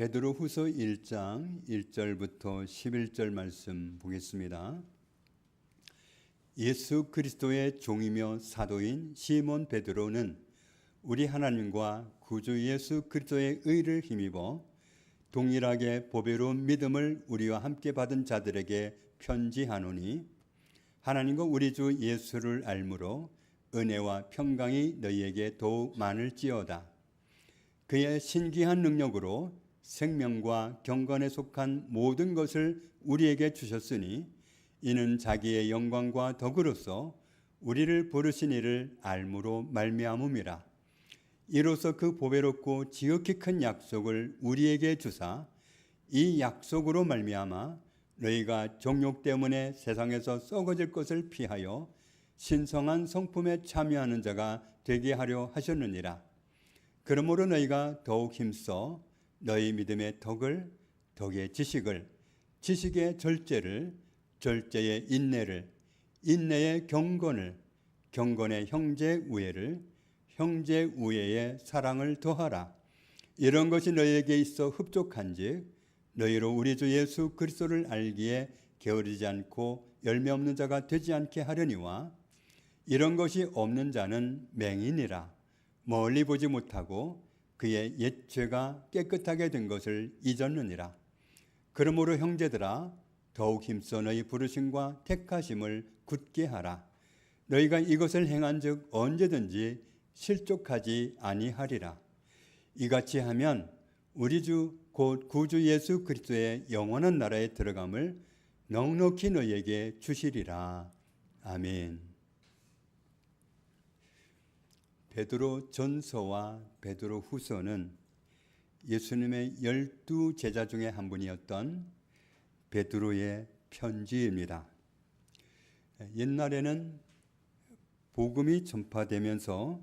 베드로후서 1장 1절부터 11절 말씀 보겠습니다. 예수 그리스도의 종이며 사도인 시몬 베드로는 우리 하나님과 구주 예수 그리스도의 의를 힘입어 동일하게 보배로운 믿음을 우리와 함께 받은 자들에게 편지하노니, 하나님과 우리 주 예수를 알므로 은혜와 평강이 너희에게 더욱 많을지어다. 그의 신기한 능력으로 생명과 경건에 속한 모든 것을 우리에게 주셨으니, 이는 자기의 영광과 덕으로서 우리를 부르신 이를 알므로 말미암음이라. 이로써 그 보배롭고 지극히 큰 약속을 우리에게 주사, 이 약속으로 말미암아 너희가 정욕 때문에 세상에서 썩어질 것을 피하여 신성한 성품에 참여하는 자가 되게 하려 하셨느니라. 그러므로 너희가 더욱 힘써 너희 믿음의 덕을, 덕의 지식을, 지식의 절제를, 절제의 인내를, 인내의 경건을, 경건의 형제 우애를, 형제 우애의 사랑을 더하라. 이런 것이 너희에게 있어 흡족한즉 너희로 우리 주 예수 그리스도를 알기에 게으르지 않고 열매 없는 자가 되지 않게 하려니와, 이런 것이 없는 자는 맹인이라 멀리 보지 못하고 그의 옛 죄가 깨끗하게 된 것을 잊었느니라. 그러므로 형제들아, 더욱 힘써 너희 부르심과 택하심을 굳게 하라. 너희가 이것을 행한즉 언제든지 실족하지 아니하리라. 이같이 하면 우리 주 곧 구주 예수 그리스도의 영원한 나라에 들어감을 넉넉히 너희에게 주시리라. 아멘. 베드로 전서와 베드로 후서는 예수님의 12 제자 중에 한 분이었던 베드로의 편지입니다. 옛날에는 복음이 전파되면서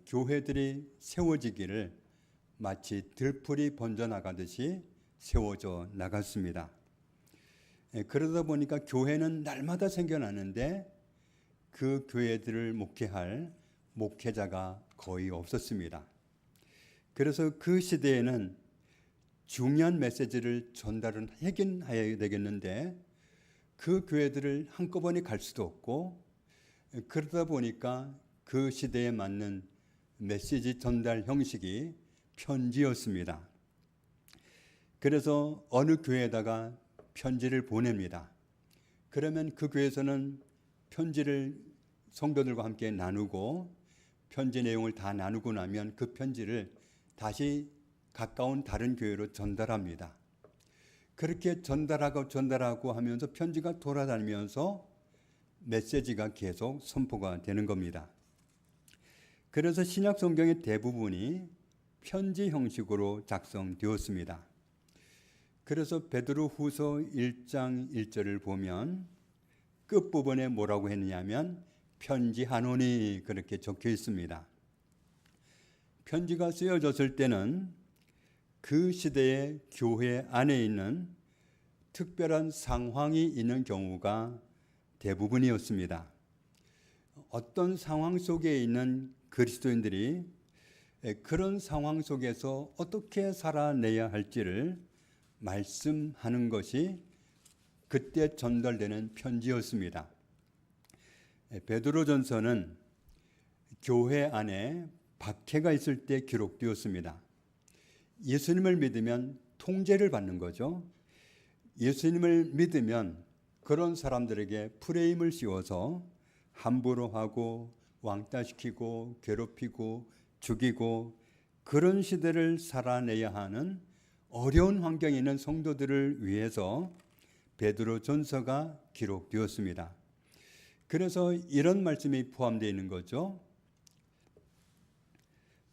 교회들이 세워지기를 마치 들풀이 번져나가듯이 세워져 나갔습니다. 그러다 보니까 교회는 날마다 생겨나는데 그 교회들을 목회할 목회자가 거의 없었습니다. 그래서 그 시대에는 중요한 메시지를 전달은 하긴 해야 되겠는데 그 교회들을 한꺼번에 갈 수도 없고, 그러다 보니까 그 시대에 맞는 메시지 전달 형식이 편지였습니다. 그래서 어느 교회에다가 편지를 보냅니다. 그러면 그 교회에서는 편지를 성도들과 함께 나누고, 편지 내용을 다 나누고 나면 그 편지를 다시 가까운 다른 교회로 전달합니다. 그렇게 전달하고 하면서 편지가 돌아다니면서 메시지가 계속 선포가 되는 겁니다. 그래서 신약 성경의 대부분이 편지 형식으로 작성되었습니다. 그래서 베드로 후서 1장 1절을 보면 끝부분에 뭐라고 했냐면 편지하노니 그렇게 적혀 있습니다. 편지가 쓰여졌을 때는 그 시대의 교회 안에 있는 특별한 상황이 있는 경우가 대부분이었습니다. 어떤 상황 속에 있는 그리스도인들이 그런 상황 속에서 어떻게 살아내야 할지를 말씀하는 것이 그때 전달되는 편지였습니다. 베드로전서는 교회 안에 박해가 있을 때 기록되었습니다. 예수님을 믿으면 통제를 받는 거죠. 예수님을 믿으면 그런 사람들에게 프레임을 씌워서 함부로 하고 왕따시키고 괴롭히고 죽이고, 그런 시대를 살아내야 하는 어려운 환경에 있는 성도들을 위해서 베드로전서가 기록되었습니다. 그래서 이런 말씀이 포함되어 있는 거죠.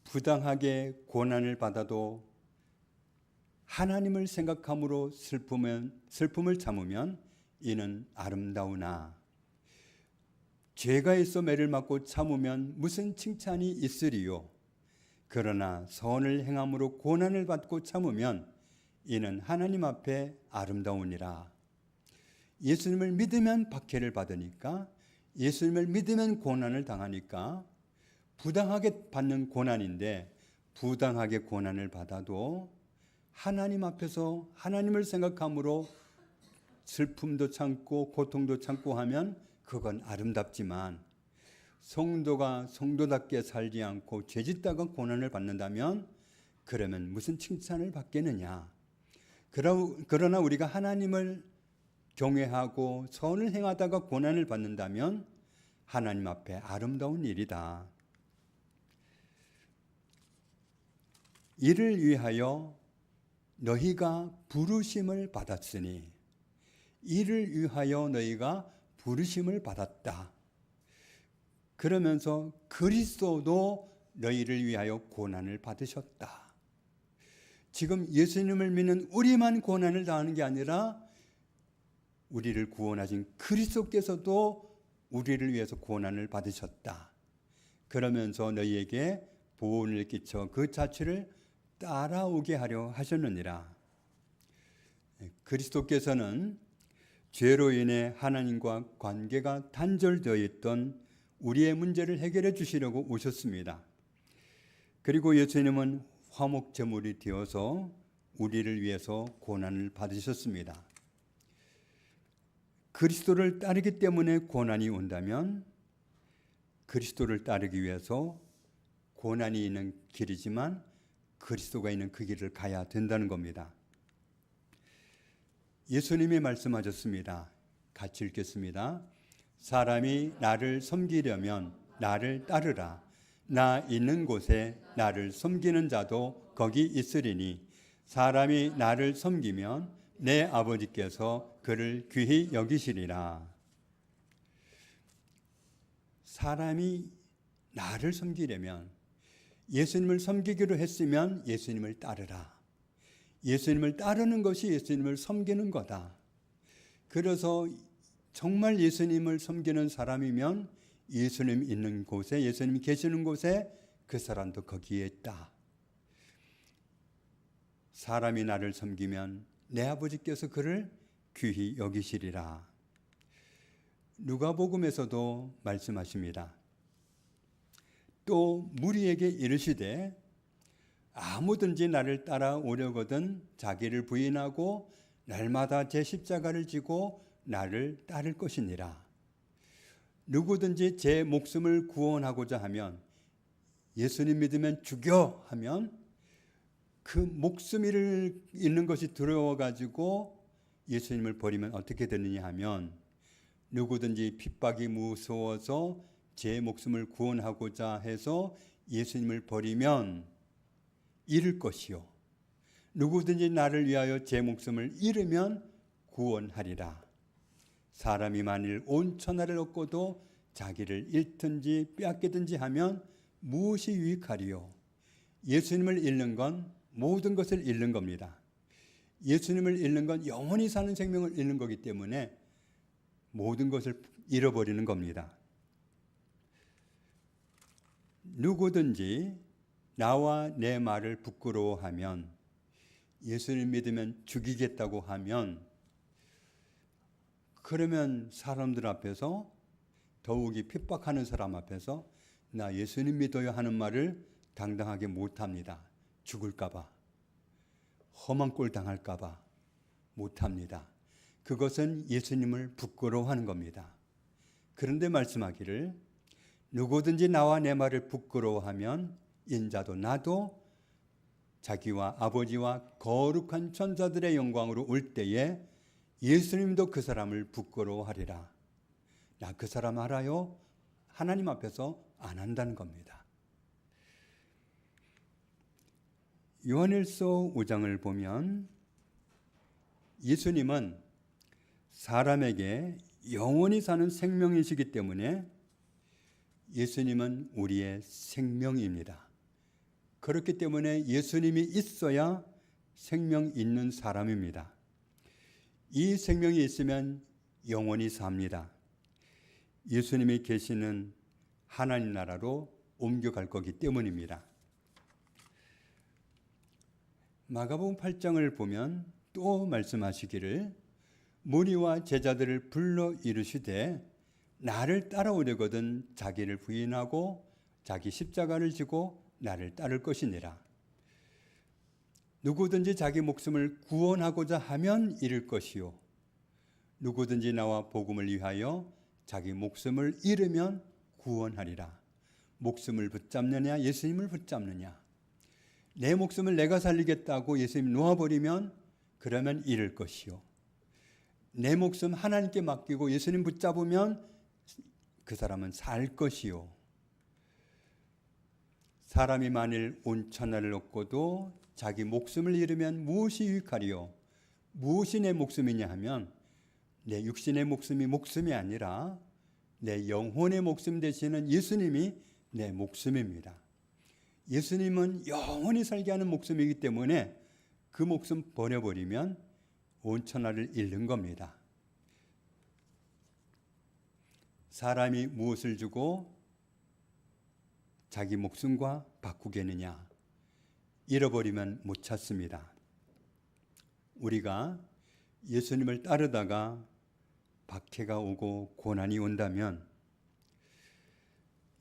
부당하게 고난을 받아도 하나님을 생각함으로 슬픔을 참으면 이는 아름다우나, 죄가 있어 매를 맞고 참으면 무슨 칭찬이 있으리요. 그러나 선을 행함으로 고난을 받고 참으면 이는 하나님 앞에 아름다우니라. 예수님을 믿으면 박해를 받으니까, 예수님을 믿으면 고난을 당하니까, 부당하게 받는 고난인데 부당하게 고난을 받아도 하나님 앞에서 하나님을 생각함으로 슬픔도 참고 고통도 참고 하면 그건 아름답지만, 성도가 성도답게 살지 않고 죄짓다가 고난을 받는다면 그러면 무슨 칭찬을 받겠느냐. 그러나 우리가 하나님을 경외하고 선을 행하다가 고난을 받는다면 하나님 앞에 아름다운 일이다. 이를 위하여 너희가 부르심을 받았으니, 이를 위하여 너희가 부르심을 받았다. 그러면서 그리스도도 너희를 위하여 고난을 받으셨다. 지금 예수님을 믿는 우리만 고난을 당하는 게 아니라 우리를 구원하신 그리스도께서도 우리를 위해서 고난을 받으셨다. 그러면서 너희에게 보온을 끼쳐 그 자취를 따라오게 하려 하셨느니라. 그리스도께서는 죄로 인해 하나님과 관계가 단절되어 있던 우리의 문제를 해결해 주시려고 오셨습니다. 그리고 예수님은 화목 제물이 되어서 우리를 위해서 고난을 받으셨습니다. 그리스도를 따르기 때문에 고난이 온다면 그리스도를 따르기 위해서 고난이 있는 길이지만 그리스도가 있는 그 길을 가야 된다는 겁니다. 예수님이 말씀하셨습니다. 같이 읽겠습니다. 사람이 나를 섬기려면 나를 따르라. 나 있는 곳에 나를 섬기는 자도 거기 있으리니 사람이 나를 섬기면 내 아버지께서 그를 귀히 여기시리라. 사람이 나를 섬기려면, 예수님을 섬기기로 했으면 예수님을 따르라. 예수님을 따르는 것이 예수님을 섬기는 거다. 그래서 정말 예수님을 섬기는 사람이면 예수님 있는 곳에, 예수님이 계시는 곳에 그 사람도 거기에 있다. 사람이 나를 섬기면 내 아버지께서 그를 귀히 여기시리라. 누가복음에서도 말씀하십니다. 또 무리에게 이르시되 아무든지 나를 따라오려거든 자기를 부인하고 날마다 제 십자가를 지고 나를 따를 것이니라. 누구든지 제 목숨을 구원하고자 하면, 예수님 믿으면 죽여 하면 그 목숨이 잃는 것이 두려워가지고 예수님을 버리면 어떻게 되느냐 하면, 누구든지 핍박이 무서워서 제 목숨을 구원하고자 해서 예수님을 버리면 잃을 것이요, 누구든지 나를 위하여 제 목숨을 잃으면 구원하리라. 사람이 만일 온 천하를 얻고도 자기를 잃든지 빼앗기든지 하면 무엇이 유익하리요? 예수님을 잃는 건 모든 것을 잃는 겁니다. 예수님을 잃는 건 영원히 사는 생명을 잃는 거기 때문에 모든 것을 잃어버리는 겁니다. 누구든지 나와 내 말을 부끄러워하면, 예수님 믿으면 죽이겠다고 하면, 그러면 사람들 앞에서, 더욱이 핍박하는 사람 앞에서 나 예수님 믿어요 하는 말을 당당하게 못합니다. 죽을까 봐, 험한 꼴 당할까 봐 못합니다. 그것은 예수님을 부끄러워하는 겁니다. 그런데 말씀하기를 누구든지 나와 내 말을 부끄러워하면 인자도 나도 자기와 아버지와 거룩한 천사들의 영광으로 올 때에 예수님도 그 사람을 부끄러워하리라. 나 그 사람 알아요? 하나님 앞에서 안 한다는 겁니다. 요한일서 5장을 보면 예수님은 사람에게 영원히 사는 생명이시기 때문에 예수님은 우리의 생명입니다. 그렇기 때문에 예수님이 있어야 생명 있는 사람입니다. 이 생명이 있으면 영원히 삽니다. 예수님이 계시는 하나님 나라로 옮겨갈 거기 때문입니다. 마가복음 8장을 보면 또 말씀하시기를 무리와 제자들을 불러 이르시되 나를 따라오려거든 자기를 부인하고 자기 십자가를 지고 나를 따를 것이니라. 누구든지 자기 목숨을 구원하고자 하면 잃을 것이요 누구든지 나와 복음을 위하여 자기 목숨을 잃으면 구원하리라. 목숨을 붙잡느냐 예수님을 붙잡느냐. 내 목숨을 내가 살리겠다고 예수님 놓아버리면 그러면 잃을 것이요 내 목숨 하나님께 맡기고 예수님 붙잡으면 그 사람은 살 것이요. 사람이 만일 온 천하를 얻고도 자기 목숨을 잃으면 무엇이 유익하리요. 무엇이 내 목숨이냐 하면 내 육신의 목숨이 아니라 내 영혼의 목숨 되시는 예수님이 내 목숨입니다. 예수님은 영원히 살게 하는 목숨이기 때문에 그 목숨 버려버리면 온 천하를 잃는 겁니다. 사람이 무엇을 주고 자기 목숨과 바꾸겠느냐. 잃어버리면 못 찾습니다. 우리가 예수님을 따르다가 박해가 오고 고난이 온다면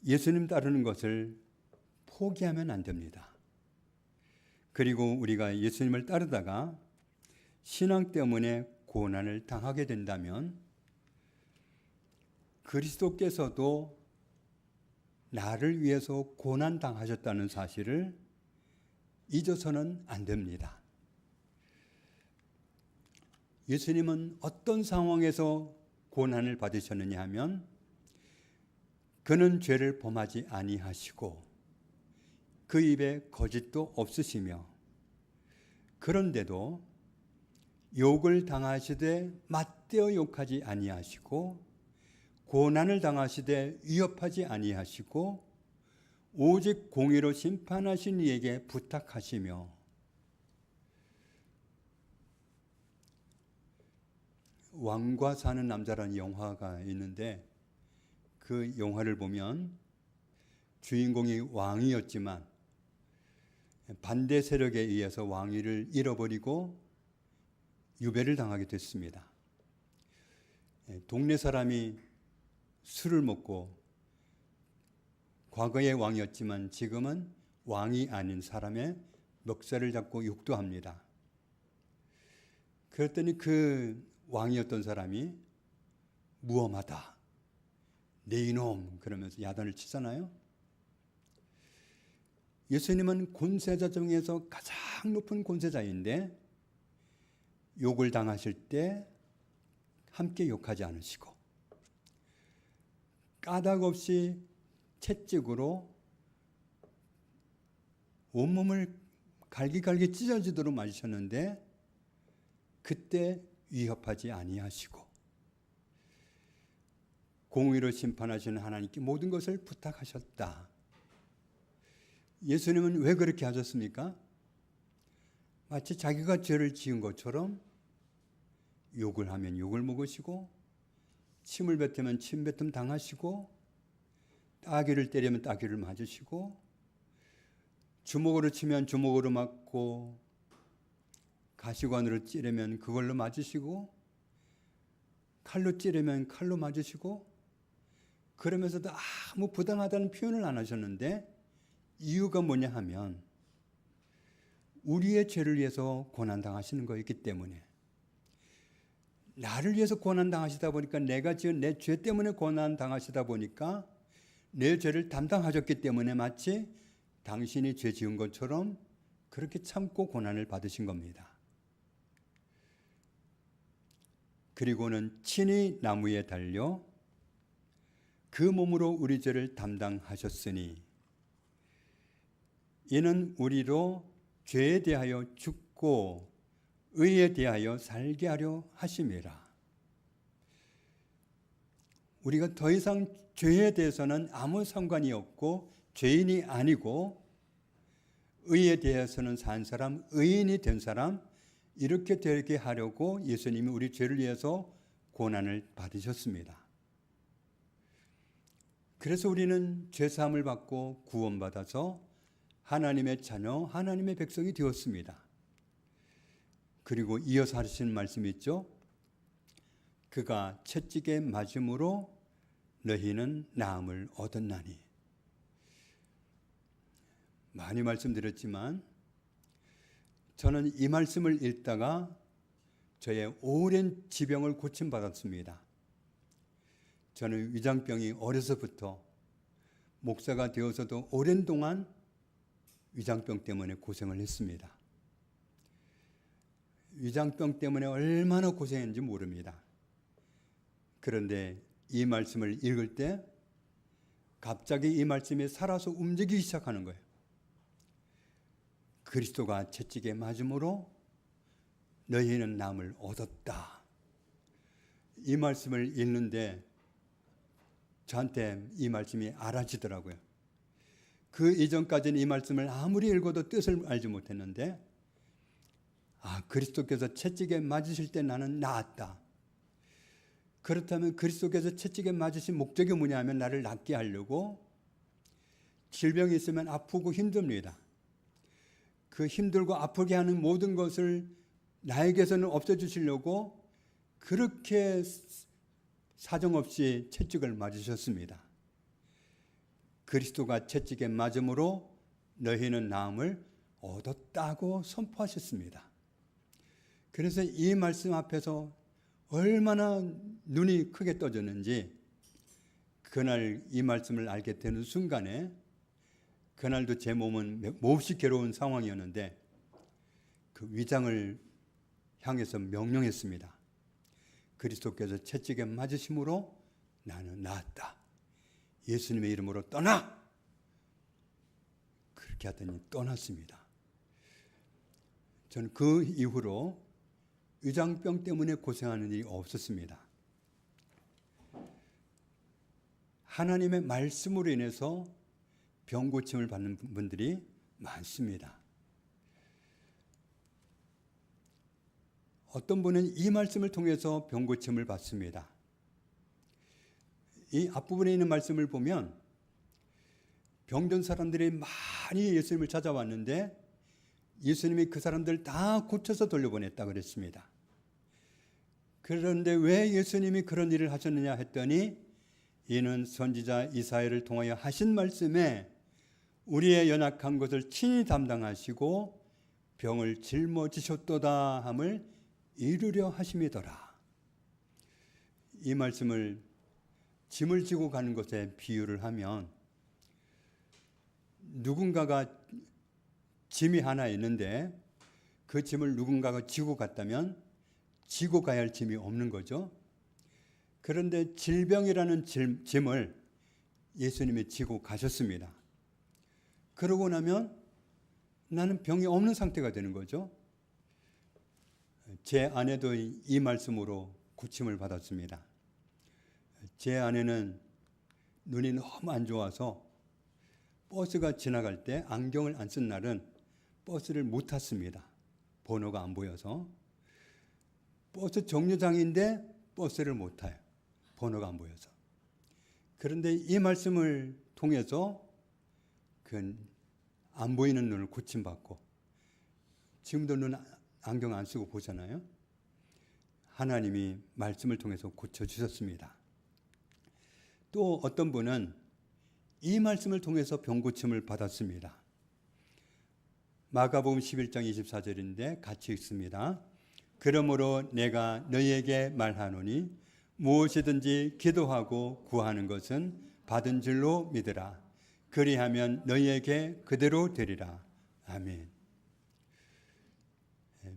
예수님 따르는 것을 포기하면 안 됩니다. 그리고 우리가 예수님을 따르다가 신앙 때문에 고난을 당하게 된다면 그리스도께서도 나를 위해서 고난 당하셨다는 사실을 잊어서는 안 됩니다. 예수님은 어떤 상황에서 고난을 받으셨느냐 하면 그는 죄를 범하지 아니하시고 그 입에 거짓도 없으시며 그런데도 욕을 당하시되 맞대어 욕하지 아니하시고 고난을 당하시되 위협하지 아니하시고 오직 공의로 심판하신 이에게 부탁하시며 왕과 사는 남자라는 영화가 있는데 그 영화를 보면 주인공이 왕이었지만 반대 세력에 의해서 왕위를 잃어버리고 유배를 당하게 됐습니다. 동네 사람이 술을 먹고 과거의 왕이었지만 지금은 왕이 아닌 사람의 멱살을 잡고 욕도 합니다. 그랬더니 그 왕이었던 사람이 무엄하다, 네 이놈 그러면서 야단을 치잖아요. 예수님은 권세자 중에서 가장 높은 권세자인데 욕을 당하실 때 함께 욕하지 않으시고 까닭 없이 채찍으로 온몸을 갈기갈기 찢어지도록 맞으셨는데 그때 위협하지 아니하시고 공의로 심판하시는 하나님께 모든 것을 부탁하셨다. 예수님은 왜 그렇게 하셨습니까? 마치 자기가 죄를 지은 것처럼 욕을 하면 욕을 먹으시고 침을 뱉으면 침 뱉음 당하시고 따귀를 때리면 따귀를 맞으시고 주먹으로 치면 주먹으로 맞고 가시관으로 찌르면 그걸로 맞으시고 칼로 찌르면 칼로 맞으시고 그러면서도 아무 부당하다는 표현을 안 하셨는데 이유가 뭐냐 하면 우리의 죄를 위해서 고난당하시는 거였기 때문에 나를 위해서 고난당하시다 보니까 내가 지은 내 죄 때문에 고난당하시다 보니까 내 죄를 담당하셨기 때문에 마치 당신이 죄 지은 것처럼 그렇게 참고 고난을 받으신 겁니다. 그리고는 친히 나무에 달려 그 몸으로 우리 죄를 담당하셨으니 이는 우리로 죄에 대하여 죽고 의에 대하여 살게 하려 하심이라. 우리가 더 이상 죄에 대해서는 아무 상관이 없고 죄인이 아니고 의에 대해서는 산 사람, 의인이 된 사람 이렇게 되게 하려고 예수님이 우리 죄를 위해서 고난을 받으셨습니다. 그래서 우리는 죄사함을 받고 구원받아서 하나님의 자녀, 하나님의 백성이 되었습니다. 그리고 이어서 하시는 말씀이 있죠. 그가 채찍에 맞음으로 너희는 나음을 얻었나니. 많이 말씀드렸지만 저는 이 말씀을 읽다가 저의 오랜 지병을 고침받았습니다. 저는 위장병이 어려서부터 목사가 되어서도 오랜 동안 위장병 때문에 고생을 했습니다. 위장병 때문에 얼마나 고생했는지 모릅니다. 그런데 이 말씀을 읽을 때 갑자기 이 말씀이 살아서 움직이기 시작하는 거예요. 그리스도가 채찍에 맞음으로 너희는 남을 얻었다. 이 말씀을 읽는데 저한테 이 말씀이 알아지더라고요. 그 이전까지는 이 말씀을 아무리 읽어도 뜻을 알지 못했는데 그리스도께서 채찍에 맞으실 때 나는 나았다. 그렇다면 그리스도께서 채찍에 맞으신 목적이 뭐냐 하면 나를 낫게 하려고, 질병이 있으면 아프고 힘듭니다. 그 힘들고 아프게 하는 모든 것을 나에게서는 없애주시려고 그렇게 사정없이 채찍을 맞으셨습니다. 그리스도가 채찍에 맞음으로 너희는 나음을 얻었다고 선포하셨습니다. 그래서 이 말씀 앞에서 얼마나 눈이 크게 떠졌는지, 그날 이 말씀을 알게 되는 순간에, 그날도 제 몸은 몹시 괴로운 상황이었는데 그 위장을 향해서 명령했습니다. 그리스도께서 채찍에 맞으심으로 나는 나았다. 예수님의 이름으로 떠나! 그렇게 하더니 떠났습니다. 저는 그 이후로 위장병 때문에 고생하는 일이 없었습니다. 하나님의 말씀으로 인해서 병 고침을 받는 분들이 많습니다. 어떤 분은 이 말씀을 통해서 병 고침을 받습니다. 이 앞부분에 있는 말씀을 보면 병든 사람들이 많이 예수님을 찾아왔는데 예수님이 그 사람들 다 고쳐서 돌려보냈다 그랬습니다. 그런데 왜 예수님이 그런 일을 하셨느냐 했더니, 이는 선지자 이사야를 통하여 하신 말씀에 우리의 연약한 것을 친히 담당하시고 병을 짊어지셨도다 함을 이루려 하심이더라. 이 말씀을 짐을 지고 가는 것에 비유를 하면, 누군가가 짐이 하나 있는데 그 짐을 누군가가 지고 갔다면 지고 가야 할 짐이 없는 거죠. 그런데 질병이라는 짐을 예수님이 지고 가셨습니다. 그러고 나면 나는 병이 없는 상태가 되는 거죠. 제 아내도 이 말씀으로 고침을 받았습니다. 제 아내는 눈이 너무 안 좋아서 버스가 지나갈 때 안경을 안 쓴 날은 버스를 못 탔습니다. 번호가 안 보여서. 버스 정류장인데 버스를 못 타요. 번호가 안 보여서. 그런데 이 말씀을 통해서 그 안 보이는 눈을 고침받고, 지금도 눈 안경 안 쓰고 보잖아요. 하나님이 말씀을 통해서 고쳐주셨습니다. 또 어떤 분은 이 말씀을 통해서 병 고침을 받았습니다. 마가복음 11장 24절인데 같이 읽습니다. 그러므로 내가 너희에게 말하노니 무엇이든지 기도하고 구하는 것은 받은 줄로 믿으라. 그리하면 너희에게 그대로 되리라. 아멘.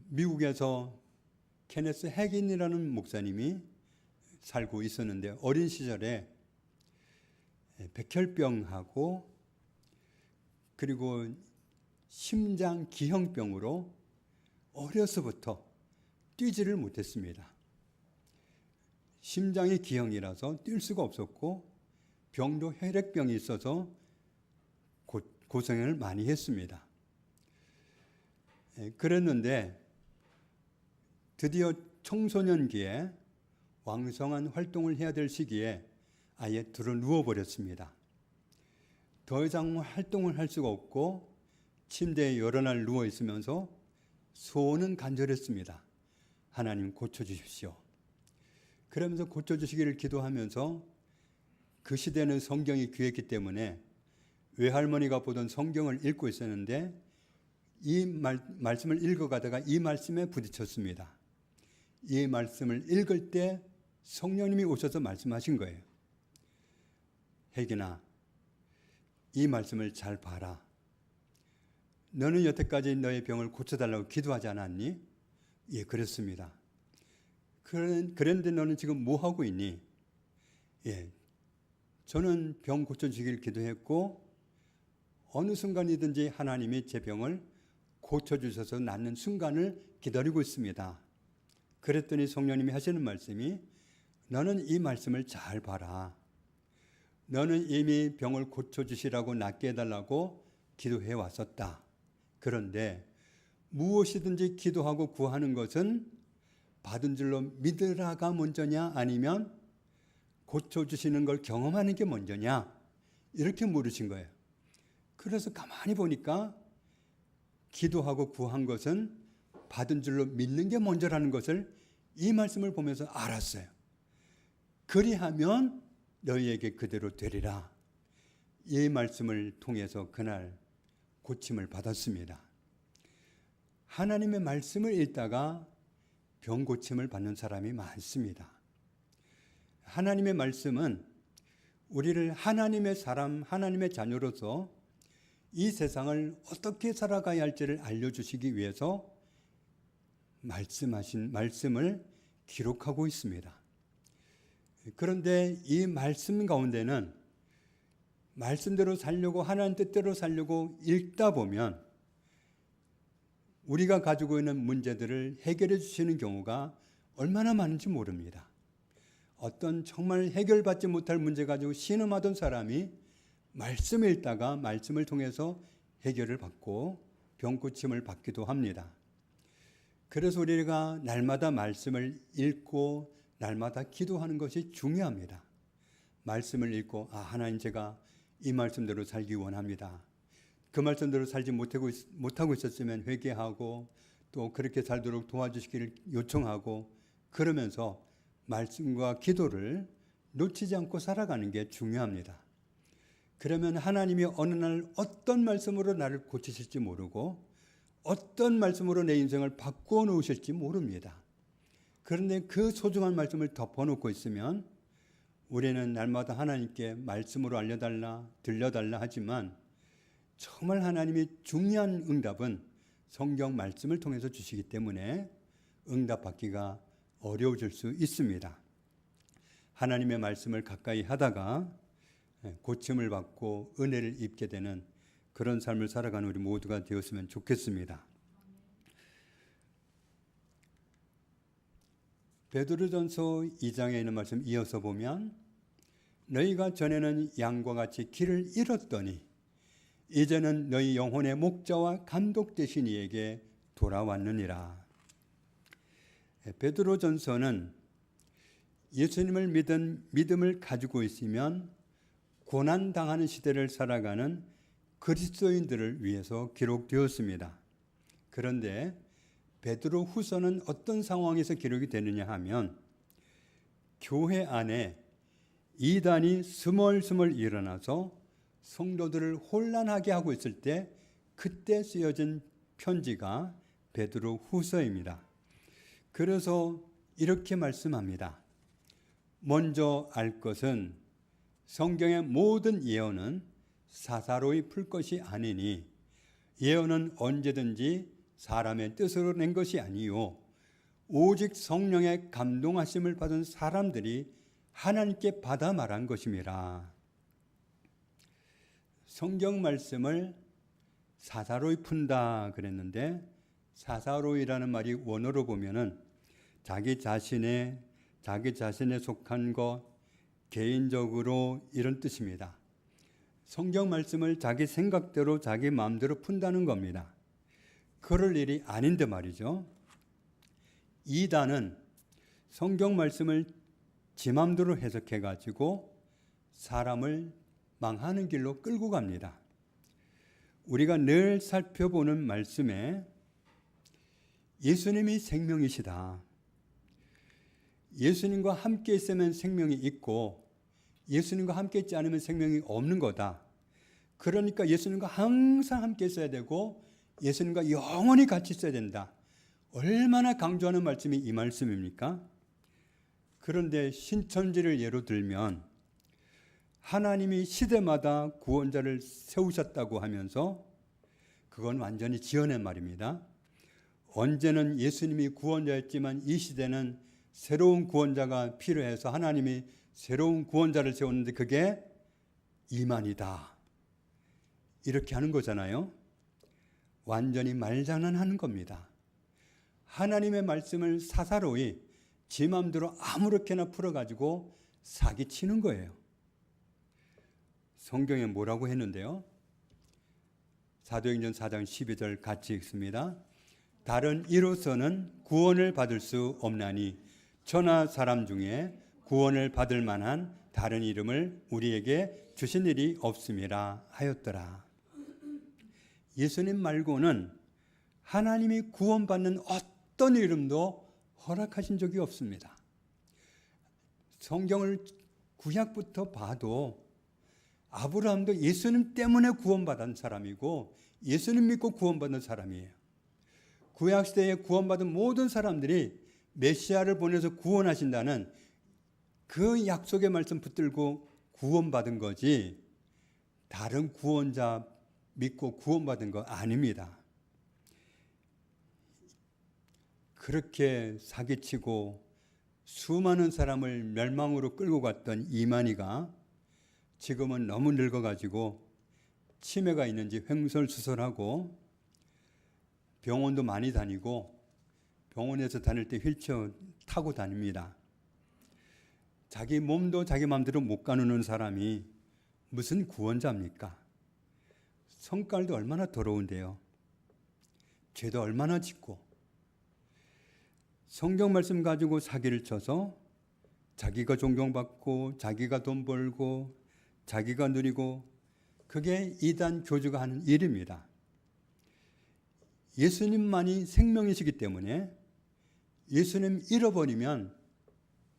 미국에서 케네스 핵인이라는 목사님이 살고 있었는데, 어린 시절에 백혈병하고 그리고 심장 기형병으로 어려서부터 뛰지를 못했습니다. 심장이 기형이라서 뛸 수가 없었고, 병도 혈액병이 있어서 고생을 많이 했습니다. 그랬는데 드디어 청소년기에 왕성한 활동을 해야 될 시기에 아예 들어 누워버렸습니다. 더 이상 활동을 할 수가 없고 침대에 여러 날 누워 있으면서 소원은 간절했습니다. 하나님 고쳐주십시오. 그러면서 고쳐주시기를 기도하면서, 그 시대는 성경이 귀했기 때문에 외할머니가 보던 성경을 읽고 있었는데 이 말씀을 읽어가다가 이 말씀에 부딪혔습니다. 이 말씀을 읽을 때 성령님이 오셔서 말씀하신 거예요. 혜균아, 이 말씀을 잘 봐라. 너는 여태까지 너의 병을 고쳐달라고 기도하지 않았니? 예, 그렇습니다. 그런데 너는 지금 뭐 하고 있니? 예, 저는 병 고쳐주기를 기도했고 어느 순간이든지 하나님이 제 병을 고쳐주셔서 낫는 순간을 기다리고 있습니다. 그랬더니 성령님이 하시는 말씀이 너는 이 말씀을 잘 봐라. 너는 이미 병을 고쳐주시라고 낫게 해달라고 기도해 왔었다. 그런데 무엇이든지 기도하고 구하는 것은 받은 줄로 믿으라가 먼저냐 아니면 고쳐주시는 걸 경험하는 게 먼저냐 이렇게 물으신 거예요. 그래서 가만히 보니까 기도하고 구한 것은 받은 줄로 믿는 게 먼저라는 것을 이 말씀을 보면서 알았어요. 그리하면 너희에게 그대로 되리라. 이 말씀을 통해서 그날 고침을 받았습니다. 하나님의 말씀을 읽다가 병 고침을 받는 사람이 많습니다. 하나님의 말씀은 우리를 하나님의 사람, 하나님의 자녀로서 이 세상을 어떻게 살아가야 할지를 알려주시기 위해서 말씀하신 말씀을 기록하고 있습니다. 그런데 이 말씀 가운데는 말씀대로 살려고 하나님 뜻대로 살려고 읽다 보면 우리가 가지고 있는 문제들을 해결해 주시는 경우가 얼마나 많은지 모릅니다. 어떤 정말 해결받지 못할 문제 가지고 신음하던 사람이 말씀을 읽다가 말씀을 통해서 해결을 받고 병 고침을 받기도 합니다. 그래서 우리가 날마다 말씀을 읽고 날마다 기도하는 것이 중요합니다. 말씀을 읽고 하나님 제가 이 말씀대로 살기 원합니다. 그 말씀대로 살지 못하고 있었으면 회개하고 또 그렇게 살도록 도와주시기를 요청하고 그러면서 말씀과 기도를 놓치지 않고 살아가는 게 중요합니다. 그러면 하나님이 어느 날 어떤 말씀으로 나를 고치실지 모르고 어떤 말씀으로 내 인생을 바꾸어 놓으실지 모릅니다. 그런데 그 소중한 말씀을 덮어놓고 있으면 우리는 날마다 하나님께 말씀으로 알려달라, 들려달라 하지만 정말 하나님이 중요한 응답은 성경 말씀을 통해서 주시기 때문에 응답받기가 어려워질 수 있습니다. 하나님의 말씀을 가까이 하다가 고침을 받고 은혜를 입게 되는 그런 삶을 살아가는 우리 모두가 되었으면 좋겠습니다. 베드로전서 2장에 있는 말씀 이어서 보면 너희가 전에는 양과 같이 길을 잃었더니 이제는 너희 영혼의 목자와 감독 되신 이에게 돌아왔느니라. 베드로전서는 예수님을 믿은 믿음을 가지고 있으면 고난당하는 시대를 살아가는 그리스도인들을 위해서 기록되었습니다. 그런데 베드로 후서는 어떤 상황에서 기록이 되느냐 하면 교회 안에 이단이 스멀스멀 일어나서 성도들을 혼란하게 하고 있을 때 그때 쓰여진 편지가 베드로 후서입니다. 그래서 이렇게 말씀합니다. 먼저 알 것은 성경의 모든 예언은 사사로이 풀 것이 아니니 예언은 언제든지 사람의 뜻으로 낸 것이 아니요 오직 성령의 감동하심을 받은 사람들이 하나님께 받아 말한 것임이라. 성경 말씀을 사사로이 푼다 그랬는데 사사로이라는 말이 원어로 보면은 자기 자신에 속한 것, 개인적으로 이런 뜻입니다. 성경 말씀을 자기 생각대로 자기 마음대로 푼다는 겁니다. 그럴 일이 아닌데 말이죠. 이단은 성경 말씀을 지 마음대로 해석해가지고 사람을 망하는 길로 끌고 갑니다. 우리가 늘 살펴보는 말씀에 예수님이 생명이시다. 예수님과 함께 있으면 생명이 있고 예수님과 함께 있지 않으면 생명이 없는 거다. 그러니까 예수님과 항상 함께 있어야 되고 예수님과 영원히 같이 있어야 된다. 얼마나 강조하는 말씀이 이 말씀입니까? 그런데 신천지를 예로 들면 하나님이 시대마다 구원자를 세우셨다고 하면서 그건 완전히 지어낸 말입니다. 언제는 예수님이 구원자였지만 이 시대는 새로운 구원자가 필요해서 하나님이 새로운 구원자를 세웠는데 그게 이만이다. 이렇게 하는 거잖아요. 완전히 말장난하는 겁니다. 하나님의 말씀을 사사로이 지 맘대로 아무렇게나 풀어가지고 사기치는 거예요. 성경에 뭐라고 했는데요? 사도행전 4장 12절 같이 읽습니다. 다른 이로서는 구원을 받을 수 없나니 천하 사람 중에 구원을 받을 만한 다른 이름을 우리에게 주신 일이 없음이라 하였더라. 예수님 말고는 하나님이 구원받는 어떤 이름도 허락하신 적이 없습니다. 성경을 구약부터 봐도 아브라함도 예수님 때문에 구원받은 사람이고 예수님 믿고 구원받은 사람이에요. 구약시대에 구원받은 모든 사람들이 메시아를 보내서 구원하신다는 그 약속의 말씀 붙들고 구원받은 거지 다른 구원자 믿고 구원받은 거 아닙니다. 그렇게 사기치고 수많은 사람을 멸망으로 끌고 갔던 이만희가 지금은 너무 늙어가지고 치매가 있는지 횡설수설하고 병원도 많이 다니고 병원에서 다닐 때 휠체어 타고 다닙니다. 자기 몸도 자기 마음대로 못 가누는 사람이 무슨 구원자입니까? 성깔도 얼마나 더러운데요. 죄도 얼마나 짓고 성경 말씀 가지고 사기를 쳐서 자기가 존경받고 자기가 돈 벌고 자기가 누리고 그게 이단 교주가 하는 일입니다. 예수님만이 생명이시기 때문에 예수님 잃어버리면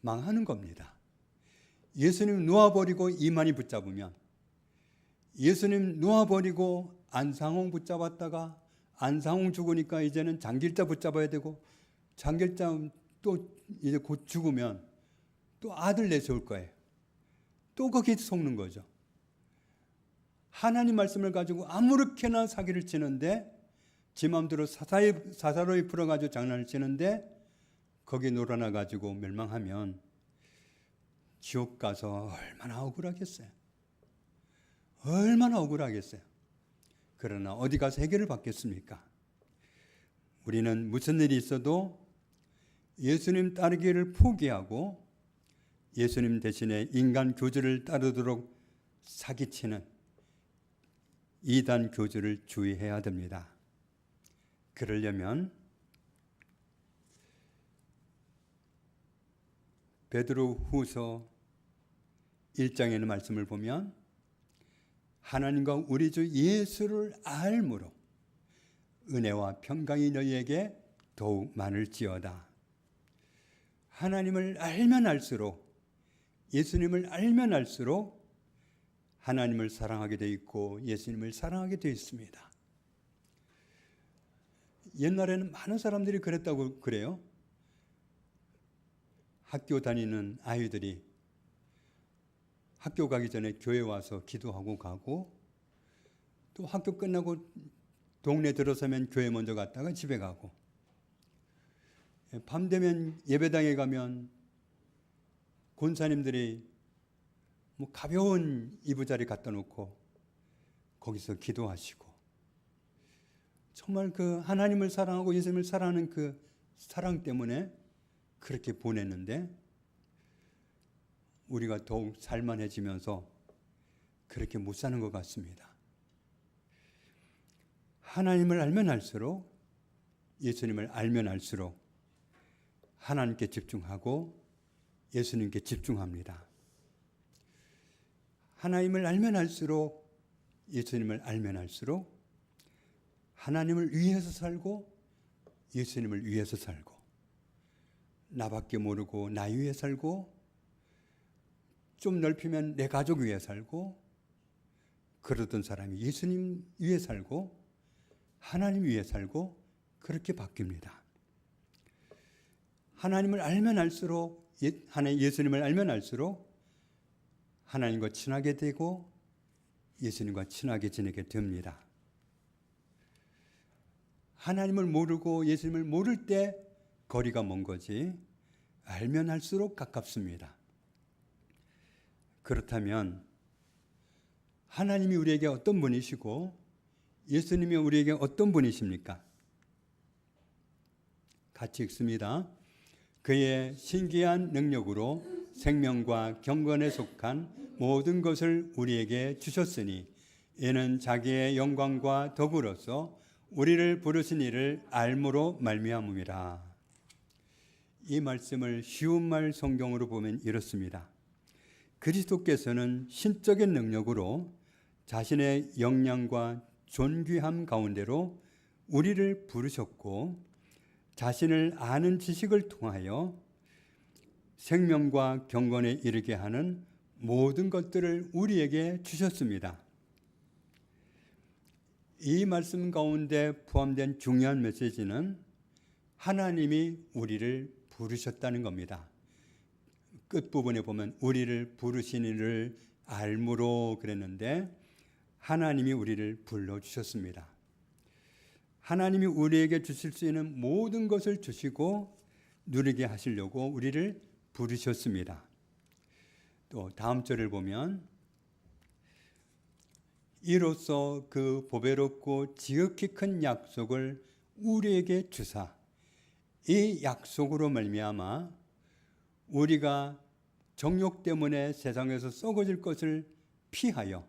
망하는 겁니다. 예수님 놓아버리고 이만희 붙잡으면 예수님 놓아버리고 안상홍 붙잡았다가 안상홍 죽으니까 이제는 장길자 붙잡아야 되고 장길자 또 이제 곧 죽으면 또 아들 내세울 거예요. 또 거기에 속는 거죠. 하나님 말씀을 가지고 아무렇게나 사기를 치는데 지 마음대로 사사로이 풀어가지고 장난을 치는데 거기 놀아나가지고 멸망하면 지옥 가서 얼마나 억울하겠어요. 얼마나 억울하겠어요. 그러나 어디 가서 해결을 받겠습니까? 우리는 무슨 일이 있어도 예수님 따르기를 포기하고 예수님 대신에 인간 교주를 따르도록 사기치는 이단 교주를 주의해야 됩니다. 그러려면 베드로후서 1장에는 말씀을 보면 하나님과 우리 주 예수를 알므로 은혜와 평강이 너희에게 더욱 많을지어다. 하나님을 알면 알수록 예수님을 알면 알수록 하나님을 사랑하게 되어 있고 예수님을 사랑하게 되어 있습니다. 옛날에는 많은 사람들이 그랬다고 그래요. 학교 다니는 아이들이 학교 가기 전에 교회 와서 기도하고 가고 또 학교 끝나고 동네 들어서면 교회 먼저 갔다가 집에 가고 밤 되면 예배당에 가면 권사님들이 뭐 가벼운 이부자리 갖다 놓고 거기서 기도하시고 정말 그 하나님을 사랑하고 예수님을 사랑하는 그 사랑 때문에 그렇게 보냈는데 우리가 더욱 살만해지면서 그렇게 못 사는 것 같습니다. 하나님을 알면 알수록 예수님을 알면 알수록 하나님께 집중하고 예수님께 집중합니다. 하나님을 알면 알수록 예수님을 알면 알수록 하나님을 위해서 살고 예수님을 위해서 살고 나밖에 모르고 나 위해 살고 좀 넓히면 내 가족 위해 살고 그러던 사람이 예수님 위해 살고 하나님 위에 살고 그렇게 바뀝니다. 하나님을 알면 알수록, 예수님을 알면 알수록 하나님과 친하게 되고 예수님과 친하게 지내게 됩니다. 하나님을 모르고 예수님을 모를 때 거리가 먼 거지, 알면 알수록 가깝습니다. 그렇다면 하나님이 우리에게 어떤 분이시고 예수님이 우리에게 어떤 분이십니까? 같이 읽습니다. 그의 신기한 능력으로 생명과 경건에 속한 모든 것을 우리에게 주셨으니 이는 자기의 영광과 덕으로서 우리를 부르신 이를 알므로 말미암음이라. 이 말씀을 쉬운 말 성경으로 보면 이렇습니다. 그리스도께서는 신적인 능력으로 자신의 역량과 존귀함 가운데로 우리를 부르셨고 자신을 아는 지식을 통하여 생명과 경건에 이르게 하는 모든 것들을 우리에게 주셨습니다. 이 말씀 가운데 포함된 중요한 메시지는 하나님이 우리를 부르셨다는 겁니다. 끝부분에 보면 우리를 부르신 이를 알므로 그랬는데 하나님이 우리를 불러주셨습니다. 하나님이 우리에게 주실 수 있는 모든 것을 주시고 누리게 하시려고 우리를 부르셨습니다. 또 다음 절을 보면 이로써 그 보배롭고 지극히 큰 약속을 우리에게 주사 이 약속으로 말미암아 우리가 정욕 때문에 세상에서 썩어질 것을 피하여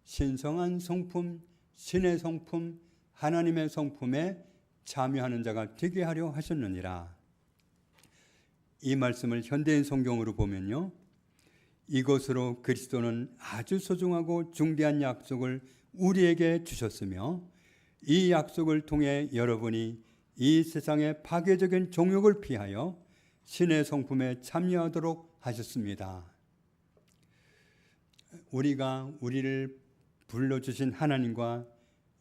신성한 성품, 신의 성품, 하나님의 성품에 참여하는 자가 되게 하려 하셨느니라. 이 말씀을 현대인 성경으로 보면요, 이것으로 그리스도는 아주 소중하고 중대한 약속을 우리에게 주셨으며 이 약속을 통해 여러분이 이 세상의 파괴적인 종욕을 피하여 신의 성품에 참여하도록 하셨습니다. 우리가 우리를 불러주신 하나님과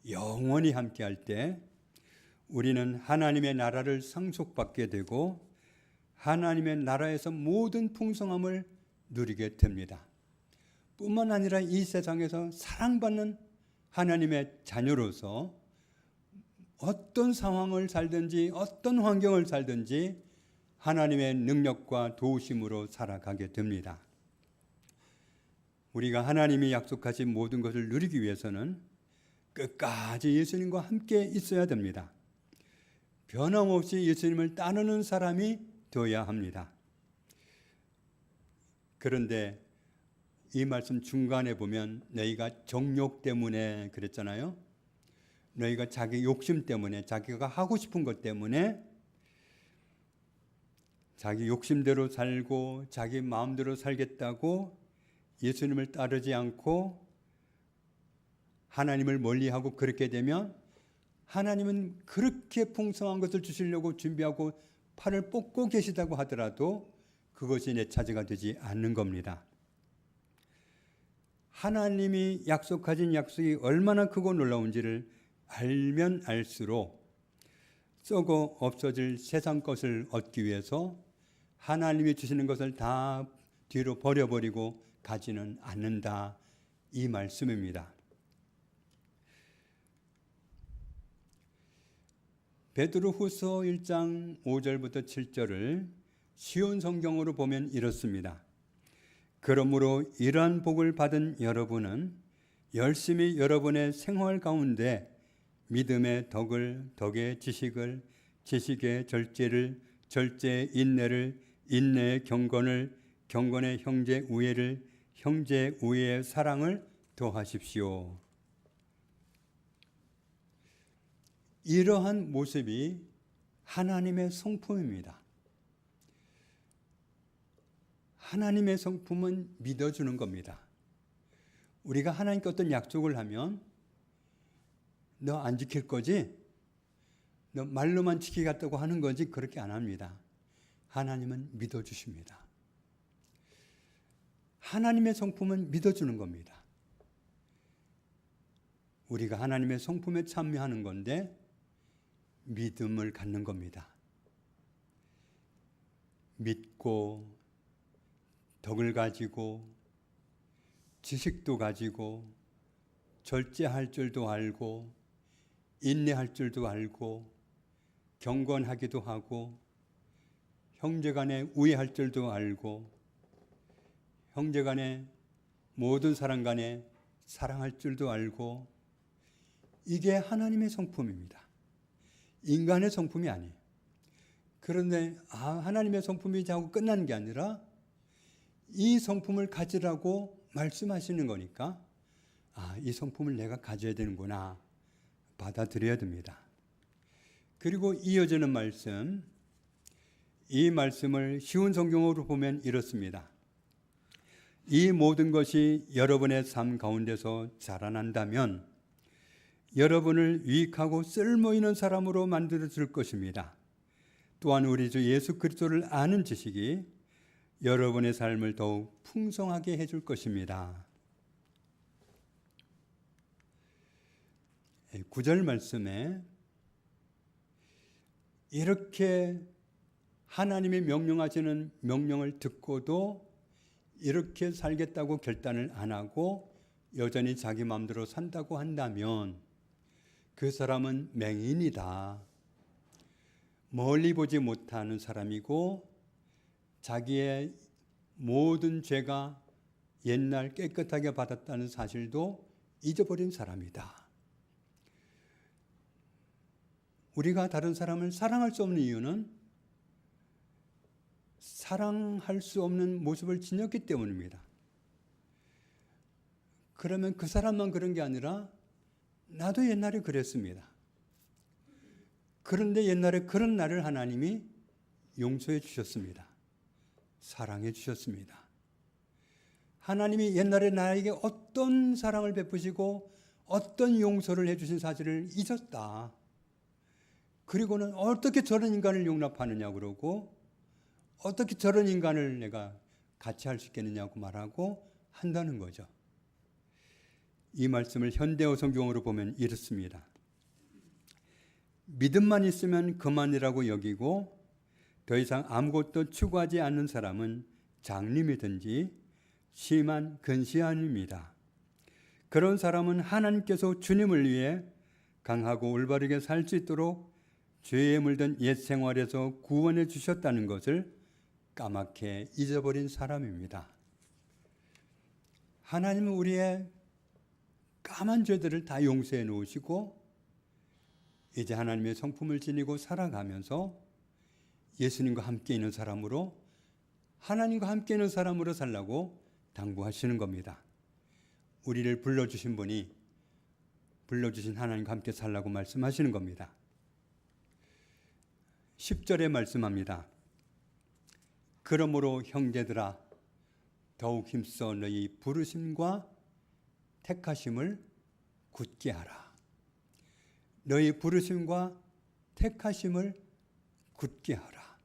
영원히 함께할 때 우리는 하나님의 나라를 상속받게 되고 하나님의 나라에서 모든 풍성함을 누리게 됩니다. 뿐만 아니라 이 세상에서 사랑받는 하나님의 자녀로서 어떤 상황을 살든지 어떤 환경을 살든지 하나님의 능력과 도우심으로 살아가게 됩니다. 우리가 하나님이 약속하신 모든 것을 누리기 위해서는 끝까지 예수님과 함께 있어야 됩니다. 변함없이 예수님을 따르는 사람이 되어야 합니다. 그런데 이 말씀 중간에 보면 너희가 정욕 때문에 그랬잖아요. 너희가 자기 욕심 때문에 자기가 하고 싶은 것 때문에 자기 욕심대로 살고 자기 마음대로 살겠다고 예수님을 따르지 않고 하나님을 멀리하고 그렇게 되면 하나님은 그렇게 풍성한 것을 주시려고 준비하고 팔을 뻗고 계시다고 하더라도 그것이 내 차지가 되지 않는 겁니다. 하나님이 약속하신 약속이 얼마나 크고 놀라운지를 알면 알수록 썩어 없어질 세상 것을 얻기 위해서 하나님이 주시는 것을 다 뒤로 버려버리고 가지는 않는다, 이 말씀입니다. 베드로후서 1장 5절부터 7절을 쉬운 성경으로 보면 이렇습니다. 그러므로 이러한 복을 받은 여러분은 열심히 여러분의 생활 가운데 믿음의 덕을, 덕의 지식을, 지식의 절제를, 절제의 인내를, 인내의 경건을, 경건의 형제 우애를, 형제 우애의 사랑을 더하십시오. 이러한 모습이 하나님의 성품입니다. 하나님의 성품은 믿어주는 겁니다. 우리가 하나님께 어떤 약속을 하면 너 안 지킬 거지? 너 말로만 지키겠다고 하는 거지? 그렇게 안 합니다. 하나님은 믿어주십니다. 하나님의 성품은 믿어주는 겁니다. 우리가 하나님의 성품에 참여하는 건데 믿음을 갖는 겁니다. 믿고 덕을 가지고 지식도 가지고 절제할 줄도 알고 인내할 줄도 알고 경건하기도 하고 형제간에 우애할 줄도 알고 형제간에 모든 사람 간에 사랑할 줄도 알고 이게 하나님의 성품입니다. 인간의 성품이 아니에요. 그런데 하나님의 성품이 자꾸 끝나는 게 아니라 이 성품을 가지라고 말씀하시는 거니까 이 성품을 내가 가져야 되는구나 받아들여야 됩니다. 그리고 이어지는 말씀, 이 말씀을 쉬운 성경으로 보면 이렇습니다. 이 모든 것이 여러분의 삶 가운데서 자라난다면 여러분을 유익하고 쓸모있는 사람으로 만들어 줄 것입니다. 또한 우리 주 예수 그리스도를 아는 지식이 여러분의 삶을 더욱 풍성하게 해줄 것입니다. 9절 말씀에 이렇게 하나님이 명령하시는 명령을 듣고도 이렇게 살겠다고 결단을 안 하고 여전히 자기 마음대로 산다고 한다면 그 사람은 맹인이다. 멀리 보지 못하는 사람이고 자기의 모든 죄가 옛날 깨끗하게 받았다는 사실도 잊어버린 사람이다. 우리가 다른 사람을 사랑할 수 없는 이유는 사랑할 수 없는 모습을 지녔기 때문입니다. 그러면 그 사람만 그런 게 아니라 나도 옛날에 그랬습니다. 그런데 옛날에 그런 나를 하나님이 용서해 주셨습니다. 사랑해 주셨습니다. 하나님이 옛날에 나에게 어떤 사랑을 베푸시고 어떤 용서를 해주신 사실을 잊었다. 그리고는 어떻게 저런 인간을 용납하느냐 그러고 어떻게 저런 인간을 내가 같이 할 수 있겠느냐고 말하고 한다는 거죠. 이 말씀을 현대어 성경으로 보면 이렇습니다. 믿음만 있으면 그만이라고 여기고 더 이상 아무것도 추구하지 않는 사람은 장님이든지 심한 근시안입니다. 그런 사람은 하나님께서 주님을 위해 강하고 올바르게 살 수 있도록 죄에 물든 옛 생활에서 구원해 주셨다는 것을 까맣게 잊어버린 사람입니다. 하나님은 우리의 까만 죄들을 다 용서해 놓으시고 이제 하나님의 성품을 지니고 살아가면서 예수님과 함께 있는 사람으로 하나님과 함께 있는 사람으로 살라고 당부하시는 겁니다. 우리를 불러주신 분이 불러주신 하나님과 함께 살라고 말씀하시는 겁니다. 10절에 말씀합니다. 그러므로 형제들아 더욱 힘써 너희 부르심과 택하심을 굳게 하라. 너희 부르심과 택하심을 굳게 하라.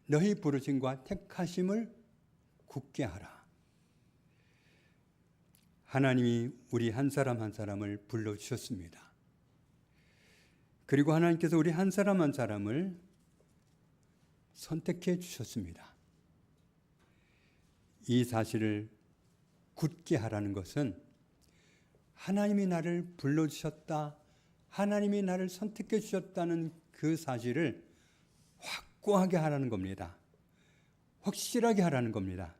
너희 부르심과 택하심을 굳게 하라. 하나님이 우리 한 사람 한 사람을 불러주셨습니다. 그리고 하나님께서 우리 한 사람 한 사람을 선택해 주셨습니다. 이 사실을 굳게 하라는 것은 하나님이 나를 불러주셨다, 하나님이 나를 선택해 주셨다는 그 사실을 확고하게 하라는 겁니다. 확실하게 하라는 겁니다.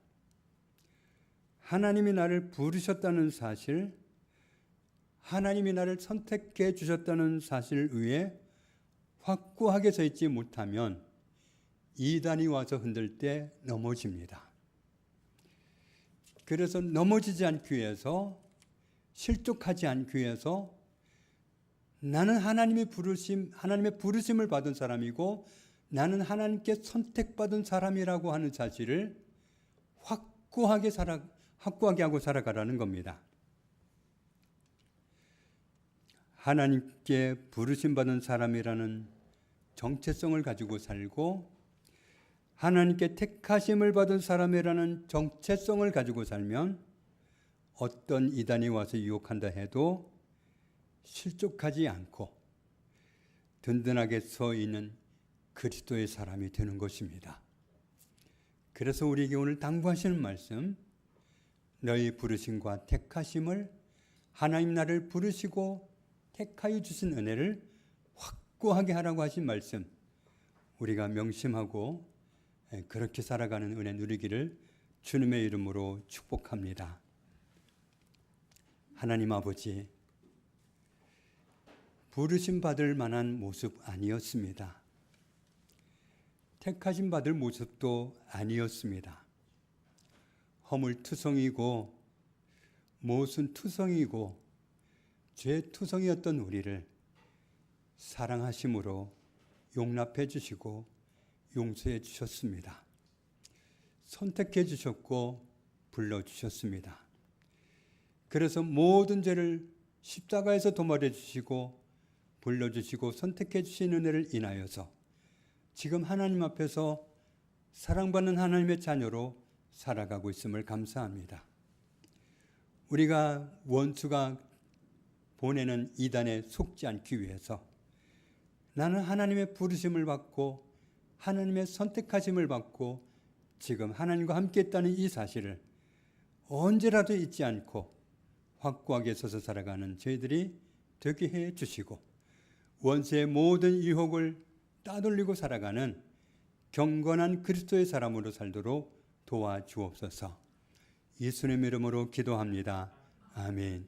하나님이 나를 부르셨다는 사실, 하나님이 나를 선택해 주셨다는 사실 위에 확고하게 서 있지 못하면 이단이 와서 흔들 때 넘어집니다. 그래서 넘어지지 않기 위해서, 실족하지 않기 위해서 나는 하나님의 부르심을 받은 사람이고 나는 하나님께 선택받은 사람이라고 하는 사실을 확고하게 하고 살아가라는 겁니다. 하나님께 부르심받은 사람이라는 정체성을 가지고 살고 하나님께 택하심을 받은 사람이라는 정체성을 가지고 살면 어떤 이단이 와서 유혹한다 해도 실족하지 않고 든든하게 서 있는 그리스도의 사람이 되는 것입니다. 그래서 우리에게 오늘 당부하시는 말씀, 너희 부르심과 택하심을, 하나님 나를 부르시고 택하여 주신 은혜를 확고하게 하라고 하신 말씀, 우리가 명심하고 그렇게 살아가는 은혜 누리기를 주님의 이름으로 축복합니다. 하나님 아버지, 부르심 받을 만한 모습 아니었습니다. 택하심 받을 모습도 아니었습니다. 허물투성이고 모순투성이고 죄투성이었던 우리를 사랑하심으로 용납해 주시고 용서해 주셨습니다. 선택해 주셨고 불러주셨습니다. 그래서 모든 죄를 십자가에서 도말해 주시고 불러주시고 선택해 주신 은혜를 인하여서 지금 하나님 앞에서 사랑받는 하나님의 자녀로 살아가고 있음을 감사합니다. 우리가 원수가 보내는 이단에 속지 않기 위해서 나는 하나님의 부르심을 받고 하나님의 선택하심을 받고 지금 하나님과 함께 있다는 이 사실을 언제라도 잊지 않고 확고하게 서서 살아가는 저희들이 되게 해 주시고 원수의 모든 유혹을 따돌리고 살아가는 경건한 그리스도의 사람으로 살도록 도와주옵소서. 예수님의 이름으로 기도합니다. 아멘.